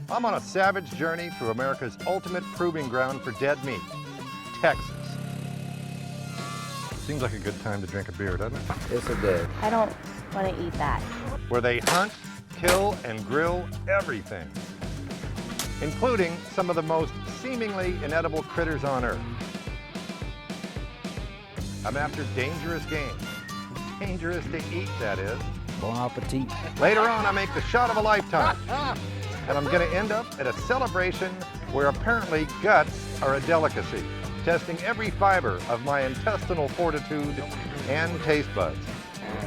I'm on a savage journey through America's ultimate proving ground for dead meat, Texas. Seems like a good time to drink a beer, doesn't it? Yes, it does. I don't want to eat that. Where they hunt, kill, and grill everything, including some of the most seemingly inedible critters on Earth. I'm after dangerous game. Dangerous to eat, that is. Bon appetit. Later on, I make the shot of a lifetime. And I'm gonna end up at a celebration where apparently guts are a delicacy, testing every fiber of my intestinal fortitude and taste buds.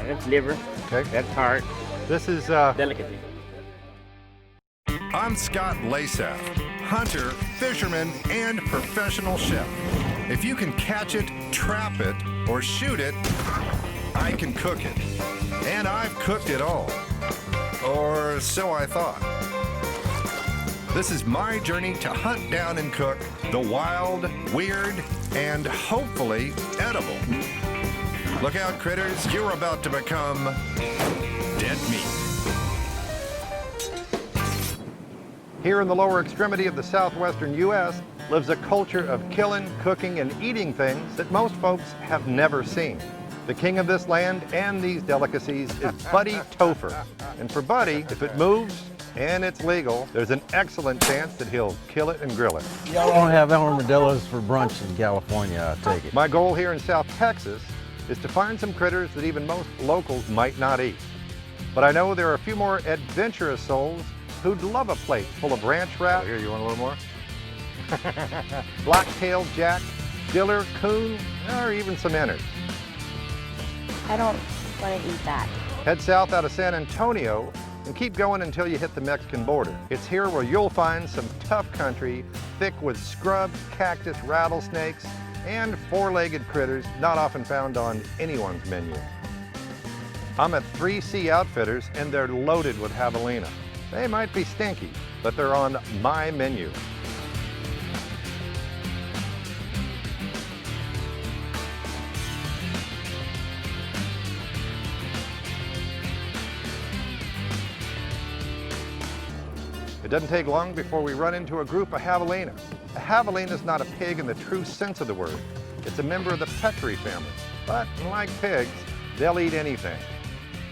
That's liver. Okay. That's heart. This is Delicacy. I'm Scott Leysath, hunter, fisherman, and professional chef. If you can catch it, trap it, or shoot it, I can cook it. And I've cooked it all. Or so I thought. This is my journey to hunt down and cook the wild, weird, and hopefully edible. Look out, critters, you're about to become dead meat. Here in the lower extremity of the southwestern U.S. lives a culture of killing, cooking, and eating things that most folks have never seen. The king of this land and these delicacies is Buddy Toepfer. And for Buddy, if it moves and it's legal, there's an excellent chance that he'll kill it and grill it. Y'all don't have armadillos for brunch in California, I take it. My goal here in South Texas is to find some critters that even most locals might not eat. But I know there are a few more adventurous souls who'd love a plate full of ranch rat. Here, you want a little more? Black-tailed jack, diller, coon, or even some innards. I don't want to eat that. Head south out of San Antonio and keep going until you hit the Mexican border. It's here where you'll find some tough country, thick with scrub, cactus, rattlesnakes, and four-legged critters not often found on anyone's menu. I'm at 3C Outfitters and they're loaded with javelina. They might be stinky, but they're on my menu. It doesn't take long before we run into a group of javelina. A javelina is not a pig in the true sense of the word. It's a member of the peccary family. But like pigs, they'll eat anything,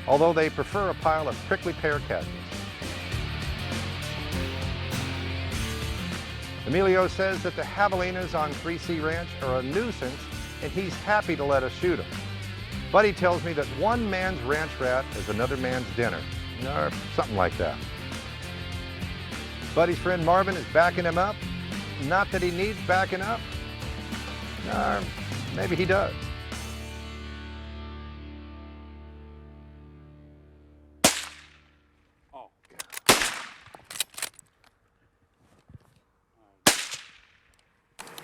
although they prefer a pile of prickly pear cactus. Emilio says that the javelinas on 3C Ranch are a nuisance and he's happy to let us shoot them. Buddy tells me that one man's ranch rat is another man's dinner, or something like that. Buddy's friend Marvin is backing him up. Not that he needs backing up, or maybe he does.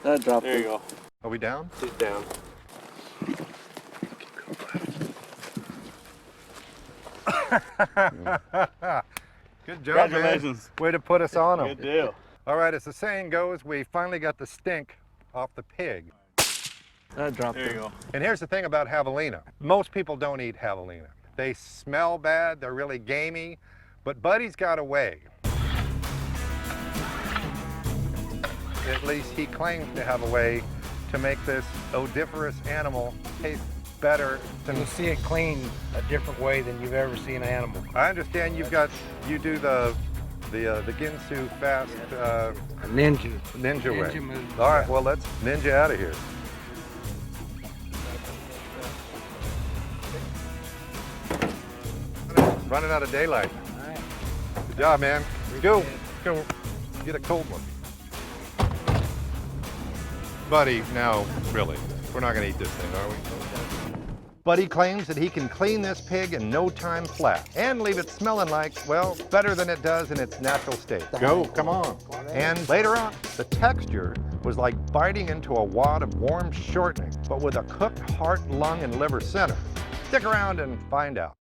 That dropped. There you go. Are we down? He's down. Good job, Congratulations. man. Way to put us on them. Good deal. All right, as the saying goes, we finally got the stink off the pig. That dropped. There you go. And here's the thing about javelina. Most people don't eat javelina. They smell bad, they're really gamey, but Buddy's got a way. At least he claims to have a way to make this odoriferous animal taste better than... You'll see it clean a different way than you've ever seen an animal. I understand you do the Ginsu fast Ninja. ninja way. Ninja move. All right, well, let's ninja out of here. Running out of daylight. All right. Good job, man. Go get a cold one. Buddy, now, really, we're not gonna eat this thing, are we? Buddy claims that he can clean this pig in no time flat and leave it smelling like, well, better than it does in its natural state. Go, come on. And later on, the texture was like biting into a wad of warm shortening, but with a cooked heart, lung, and liver center. Stick around and find out.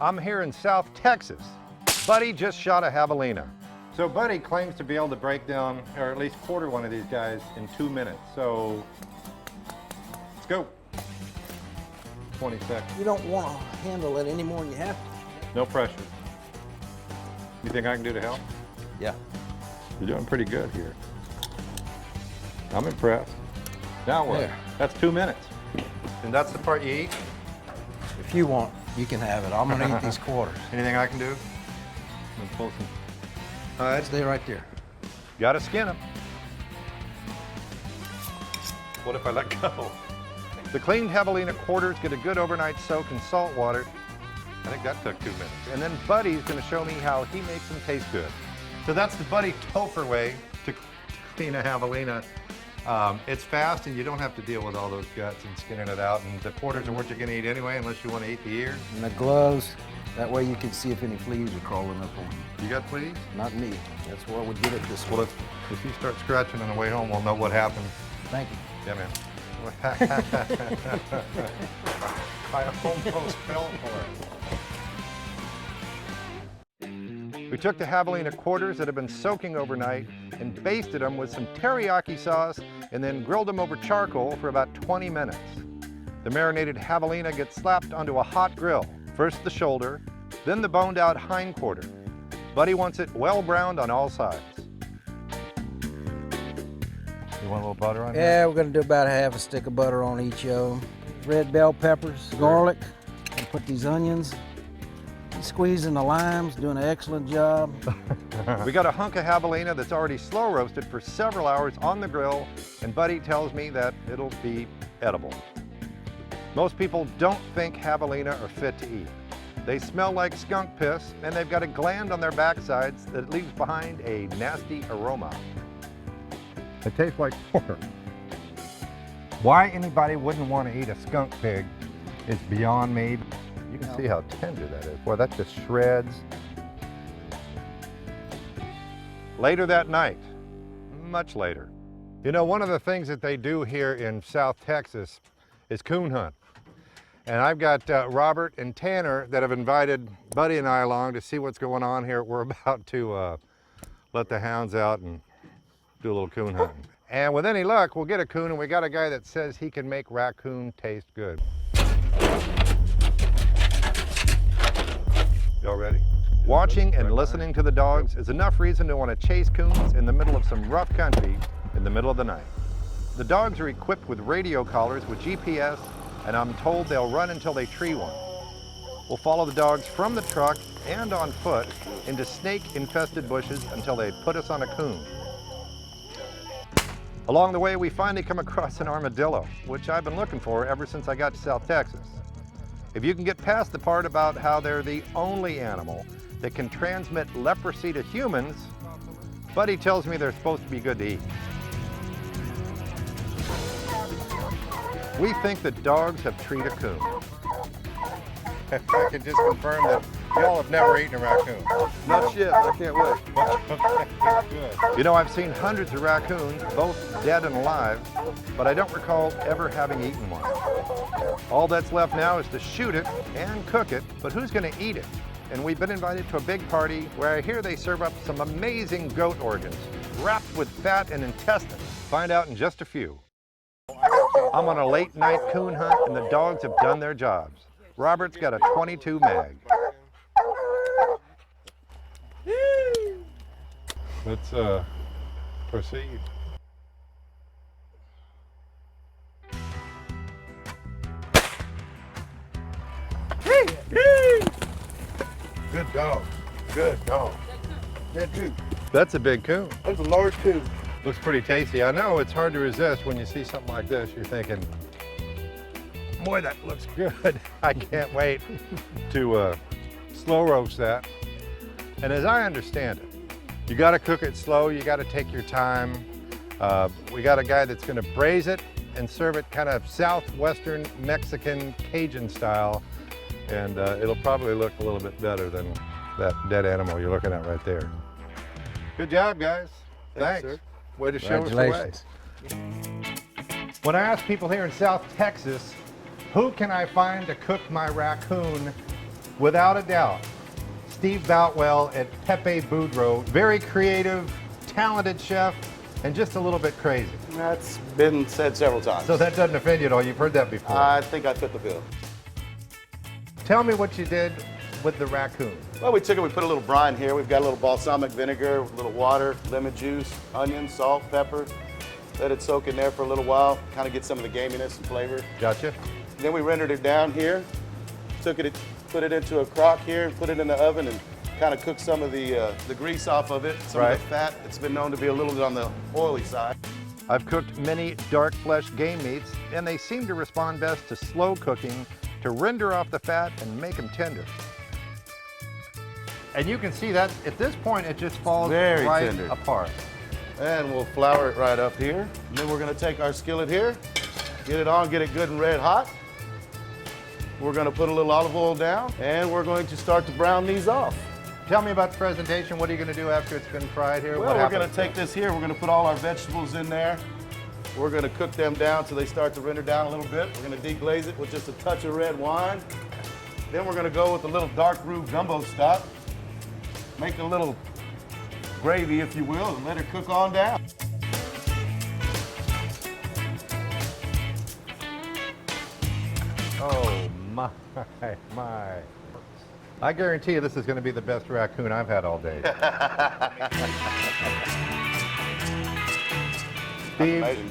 I'm here in South Texas. Buddy just shot a javelina. So Buddy claims to be able to break down, or at least quarter one of these guys in 2 minutes. So let's go. 20 seconds. You don't want to handle it any more than you have to. No pressure. You think I can do the help? Yeah. You're doing pretty good here. I'm impressed. Now what? There. That's 2 minutes. And that's the part you eat? If you want, you can have it. I'm gonna eat these quarters. Anything I can do? Pull some. All right. Stay right there. Gotta skin them. What if I let go? The cleaned Javelina quarters get a good overnight soak in salt water. I think that took 2 minutes. And then Buddy's gonna show me how he makes them taste good. So that's the Buddy Toepfer way to clean a Javelina. It's fast and you don't have to deal with all those guts and skinning it out. And the quarters are what you're gonna eat anyway, unless you wanna eat the ears. And the gloves, that way you can see if any fleas are crawling up on you. You got fleas? Not me. That's why we get it this Well, way. if you start scratching on the way home, we'll know what happened. Thank you. Yeah, man. I almost fell for it. We took the Javelina quarters that had been soaking overnight and basted them with some teriyaki sauce and then grilled them over charcoal for about 20 minutes. The marinated Javelina gets slapped onto a hot grill. First the shoulder, then the boned out hind quarter. Buddy wants it well browned on all sides. You want a little butter on here? Yeah, we're gonna do about a half a stick of butter on each of them. Red bell peppers, garlic, and put these onions. He's squeezing the limes, doing an excellent job. We got a hunk of Javelina that's already slow roasted for several hours on the grill, and Buddy tells me that it'll be edible. Most people don't think Javelina are fit to eat. They smell like skunk piss, and they've got a gland on their backsides that leaves behind a nasty aroma. It tastes like pork. Why anybody wouldn't want to eat a skunk pig is beyond me. You can see how tender that is. Boy, that just shreds. Later that night, much later. You know, one of the things that they do here in South Texas is coon hunt. And I've got Robert and Tanner that have invited Buddy and I along to see what's going on here. We're about to let the hounds out and do a little coon hunting. And with any luck, we'll get a coon, and we got a guy that says he can make raccoon taste good. Y'all ready? Watching and listening to the dogs is enough reason to want to chase coons in the middle of some rough country in the middle of the night. The dogs are equipped with radio collars with GPS, and I'm told they'll run until they tree one. We'll follow the dogs from the truck and on foot into snake-infested bushes until they put us on a coon. Along the way, we finally come across an armadillo, which I've been looking for ever since I got to South Texas. If you can get past the part about how they're the only animal that can transmit leprosy to humans, Buddy tells me they're supposed to be good to eat. We think that dogs have treed a coon. I can just confirm that y'all have never eaten a raccoon. Not yet, I can't wait. Good. You know, I've seen hundreds of raccoons, both dead and alive, but I don't recall ever having eaten one. All that's left now is to shoot it and cook it, but who's gonna eat it? And we've been invited to a big party where I hear they serve up some amazing goat organs, wrapped with fat and intestines. Find out in just a few. I'm on a late night coon hunt and the dogs have done their jobs. Robert's got a 22 mag. Let's proceed. Good dog. Good dog. That too. That's a big coon. That's a large coon. Looks pretty tasty. I know it's hard to resist when you see something like this. You're thinking, boy, that looks good. I can't wait to slow roast that. And as I understand it, you got to cook it slow. You got to take your time. We got a guy that's going to braise it and serve it kind of southwestern Mexican Cajun style. And it'll probably look a little bit better than that dead animal you're looking at right there. Good job, guys. Thanks. Sir. Way to show us the way. When I ask people here in South Texas, who can I find to cook my raccoon? Without a doubt, Steve Boutwell at Pepe Boudreaux. Very creative, talented chef, and just a little bit crazy. That's been said several times. So that doesn't offend you at all. You've heard that before. I think I fit the bill. Tell me what you did with the raccoon? Well, we took it, we put a little brine here. We've got a little balsamic vinegar, a little water, lemon juice, onion, salt, pepper. Let it soak in there for a little while, kind of get some of the gaminess and flavor. Gotcha. Then we rendered it down here, took it, put it into a crock here, put it in the oven, and kind of cooked some of the grease off of it, some of the fat. It's been known to be a little bit on the oily side. I've cooked many dark flesh game meats, and they seem to respond best to slow cooking to render off the fat and make them tender. And you can see that at this point it just falls Very right tender. apart. And we'll flour it right up here. And then we're gonna take our skillet here, get it on, get it good and red hot. We're gonna put a little olive oil down, and we're going to start to brown these off. Tell me about the presentation. What are you going to do after it's been fried here? Well, we're gonna take this here, we're gonna put all our vegetables in there. We're gonna cook them down so they start to render down a little bit. We're gonna deglaze it with just a touch of red wine. Then we're gonna go with a little dark roux gumbo stock. Make a little gravy, if you will, and let it cook on down. Oh my. I guarantee you this is going to be the best raccoon I've had all day. Steve, Amazing.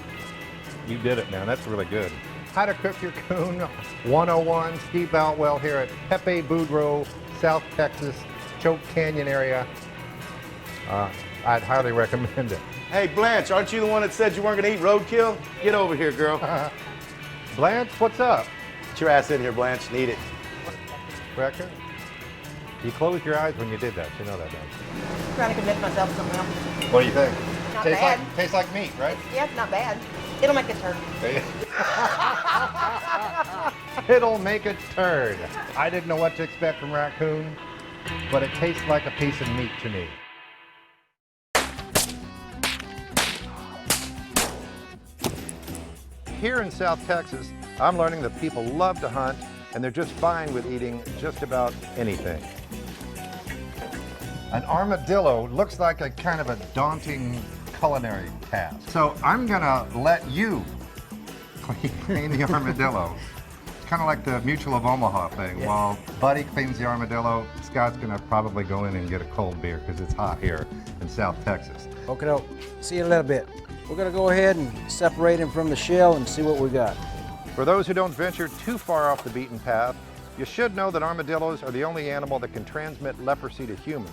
you did it, man. That's really good. How to cook your coon 101. Steve Boutwell here at Pepe Boudreaux, South Texas, Choke Canyon area. I'd highly recommend it. Hey, Blanche, aren't you the one that said you weren't gonna eat roadkill? Get over here, girl. Blanche, what's up? Get your ass in here, Blanche, and eat it. Raccoon? You closed your eyes when you did that. You know that, don't you? Trying to convince myself of something else. What do you think? Not tastes bad. Tastes like meat, right? Yeah, it's not bad. It'll make a turd. It'll make a turd. I didn't know what to expect from raccoon, but it tastes like a piece of meat to me. Here in South Texas, I'm learning that people love to hunt, and they're just fine with eating just about anything. An armadillo looks like a kind of a daunting culinary task. So I'm gonna let you clean the armadillo. It's kind of like the Mutual of Omaha thing. Yeah. While Buddy cleans the armadillo, Scott's gonna probably go in and get a cold beer because it's hot here in South Texas. Okay, doke. See you in a little bit. We're gonna go ahead and separate him from the shell and see what we got. For those who don't venture too far off the beaten path, you should know that armadillos are the only animal that can transmit leprosy to humans.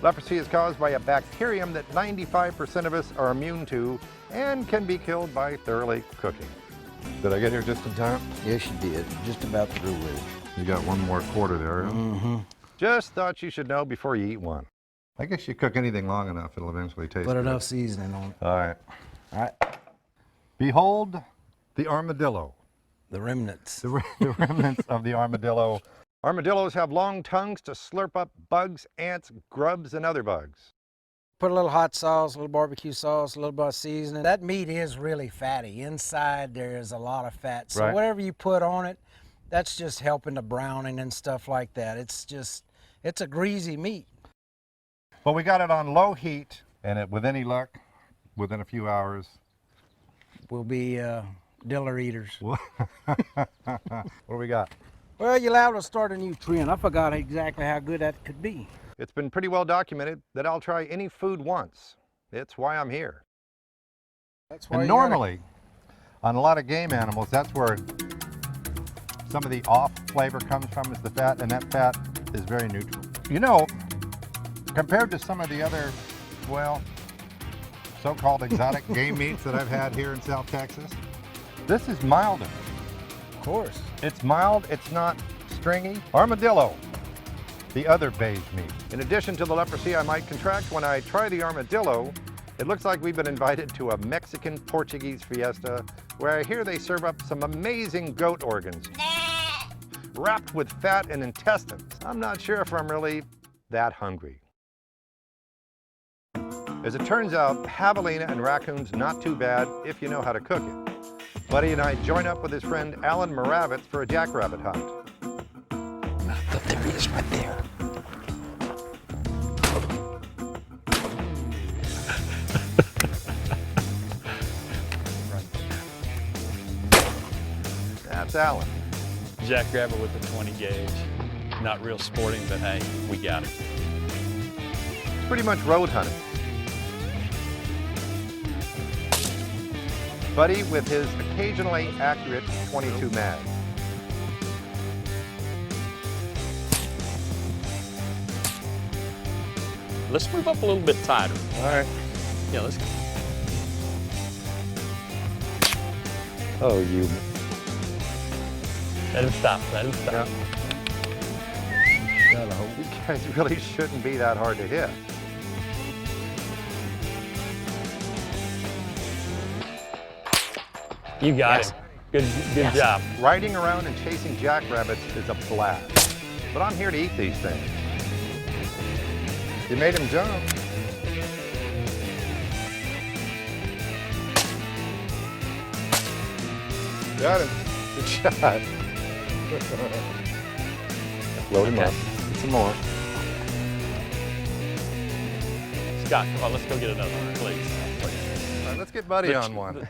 Leprosy is caused by a bacterium that 95% of us are immune to and can be killed by thoroughly cooking. Did I get here just in time? Yes, you did. Just about through with it. You got one more quarter there. Mm-hmm. Just thought you should know before you eat one. I guess you cook anything long enough, it'll eventually taste Put good. enough seasoning on it. All right. All right. Behold the armadillo. The remnants. The remnants of the armadillo. Armadillos have long tongues to slurp up bugs, ants, grubs, and other bugs. Put a little hot sauce, a little barbecue sauce, a little bit of seasoning. That meat is really fatty. Inside there is a lot of fat. So Right. whatever you put on it, that's just helping the browning and stuff like that. It's a greasy meat. Well, we got it on low heat, and with any luck, within a few hours. We'll be diller eaters. What do we got? Well, you're allowed to start a new trend. I forgot exactly how good that could be. It's been pretty well documented that I'll try any food once. It's why I'm here. That's why And normally, on a lot of game animals, that's where some of the off flavor comes from, is the fat, and that fat is very neutral. You know, compared to some of the other, well, so-called exotic game meats that I've had here in South Texas, this is milder. Of course. It's mild, it's not stringy. Armadillo, the other beige meat. In addition to the leprosy I might contract when I try the armadillo, it looks like we've been invited to a Mexican-Portuguese fiesta where I hear they serve up some amazing goat organs wrapped with fat and intestines. I'm not sure if I'm really that hungry. As it turns out, javelina and raccoon's not too bad if you know how to cook it. Buddy and I join up with his friend Alan Moravitz for a jackrabbit hunt. Look, there he is right there. That's Alan. Jackrabbit with a 20 gauge. Not real sporting, but hey, we got it. Pretty much road hunting. Buddy with his occasionally accurate 22 mag. Let's move up a little bit tighter. All right. Yeah, let's. Oh, you. Let him stop. Let him stop. Yeah. You guys really shouldn't be that hard to hit. You got it. Good job. Riding around and chasing jackrabbits is a blast. But I'm here to eat these things. You made him jump. Got him. Good shot. Load him up. Some more. Scott, come on, let's go get another one, please. All right, let's get Buddy on one.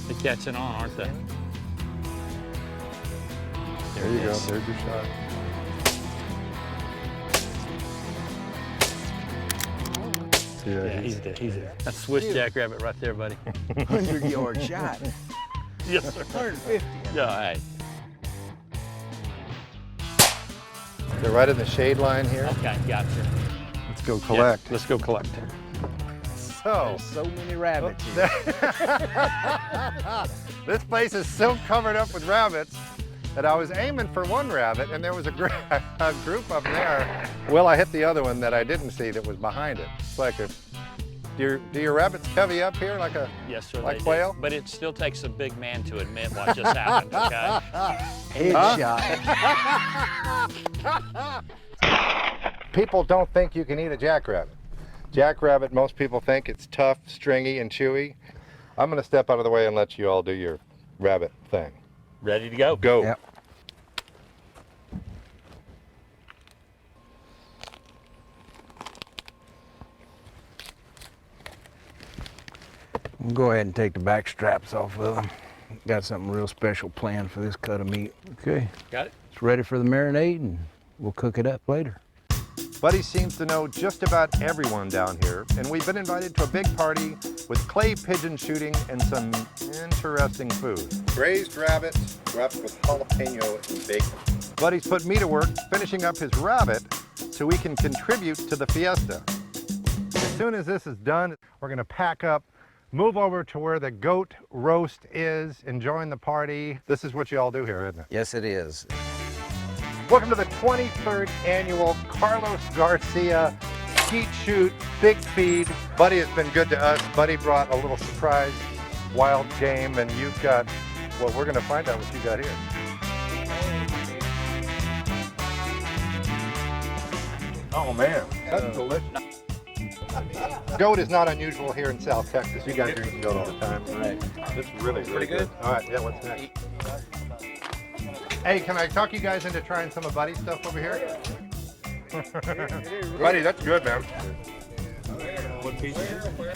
They're catching on, aren't they? There you go. There's your shot. Yeah, he's there. That's Swiss jackrabbit right there, buddy. 100-yard shot. Yes, sir. 150. Yeah, hey. They're right in the shade line here. Okay, gotcha. Let's go collect. Yeah, let's go collect. So, So many rabbits here. this place is so covered up with rabbits that I was aiming for one rabbit and there was a group up there. Well, I hit the other one that I didn't see that was behind it. It's like a, do your rabbits heavy up here like a Yes, sir. like they quail? do. But it still takes a big man to admit what just happened, okay? Headshot. People don't think you can eat a jackrabbit. Jackrabbit, most people think it's tough, stringy, and chewy. I'm gonna step out of the way and let you all do your rabbit thing. Ready to go? Go. Yep. We'll go ahead and take the back straps off of them. Got something real special planned for this cut of meat. Okay, Got it? it's ready for the marinade and we'll cook it up later. Buddy seems to know just about everyone down here, and we've been invited to a big party with clay pigeon shooting and some interesting food. Braised rabbit wrapped with jalapeno and bacon. Buddy's put me to work finishing up his rabbit so we can contribute to the fiesta. As soon as this is done, we're gonna pack up, move over to where the goat roast is, and join the party. This is what you all do here, isn't it? Yes, it is. Welcome to the 23rd annual Carlos Garcia Skeet Shoot Big Feed. Buddy has been good to us. Buddy brought a little surprise wild game, and you've got, well, we're going to find out what you got here. Oh man, that's delicious. Goat is not unusual here in South Texas. You guys are eating goat all the time. Right. This is really, really good. All right, yeah, what's next? Hey, can I talk you guys into trying some of Buddy's stuff over here? Buddy, that's good, man.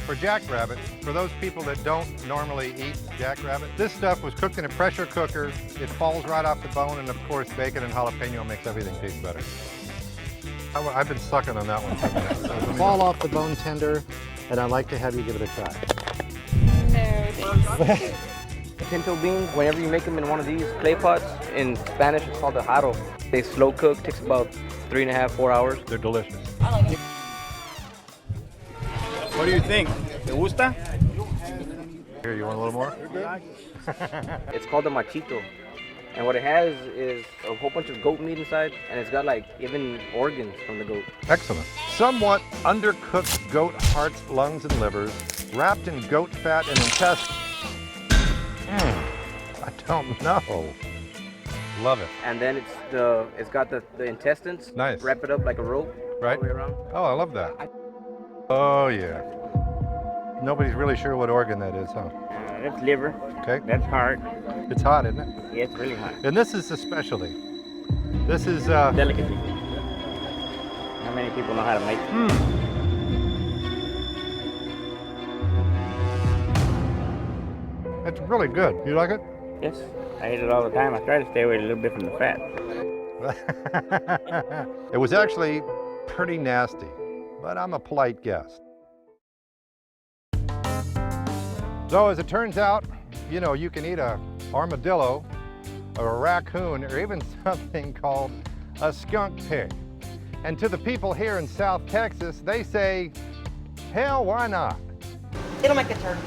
For jackrabbit, for those people that don't normally eat jackrabbit, this stuff was cooked in a pressure cooker. It falls right off the bone, and of course, bacon and jalapeno makes everything taste better. I've been sucking on that one for a minute. It's fall off the bone tender, and I'd like to have you give it a try. No, thanks. Pinto beans, whenever you make them in one of these clay pots, in Spanish it's called a jarro. They slow cook, takes about 3.5, 4 hours. They're delicious. What do you think? ¿Te gusta? Here, you want a little more? It's called a machito. And what it has is a whole bunch of goat meat inside, and it's got like even organs from the goat. Excellent. Somewhat undercooked goat hearts, lungs, and livers, wrapped in goat fat and intestines. I don't know. Love it. And then it's got the intestines. Nice. Wrap it up like a rope. Right? All the way around. Oh, I love that. Oh, yeah. Nobody's really sure what organ that is, huh? That's liver. Okay. That's heart. It's hot, isn't it? Yeah, it's really hot. And this is the specialty. This is, Delicacy. Not many people know how to make it. It's really good. You like it? Yes. I eat it all the time. I try to stay away a little bit from the fat. It was actually pretty nasty, but I'm a polite guest. So as it turns out, you know, you can eat a armadillo or a raccoon or even something called a skunk pig. And to the people here in South Texas, they say, hell, why not? It'll make a turd.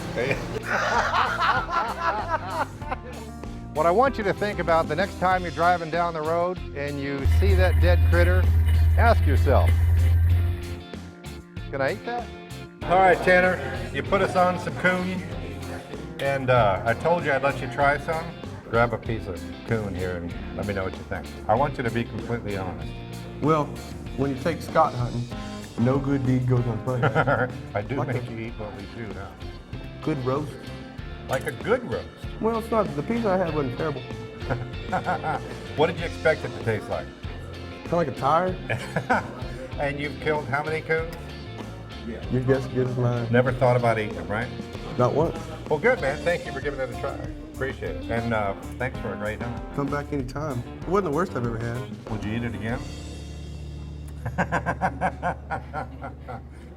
What I want you to think about the next time you're driving down the road and you see that dead critter, ask yourself, can I eat that? All right, Tanner, you put us on some coon, and I told you I'd let you try some. Grab a piece of coon here and let me know what you think. I want you to be completely honest. Well, when you take Scott hunting, no good deed goes unpunished. I do make you eat what we shoot, huh? Good roast. Like a good roast. Well, it's not. The piece I had wasn't terrible. What did you expect it to taste like? Kind of like a tire. And you've killed how many coons? Your guess is good as mine. Never thought about eating them, right? Not once. Well, good, man. Thank you for giving it a try. Appreciate it. And thanks for a great hunt. Come back anytime. It wasn't the worst I've ever had. Would you eat it again?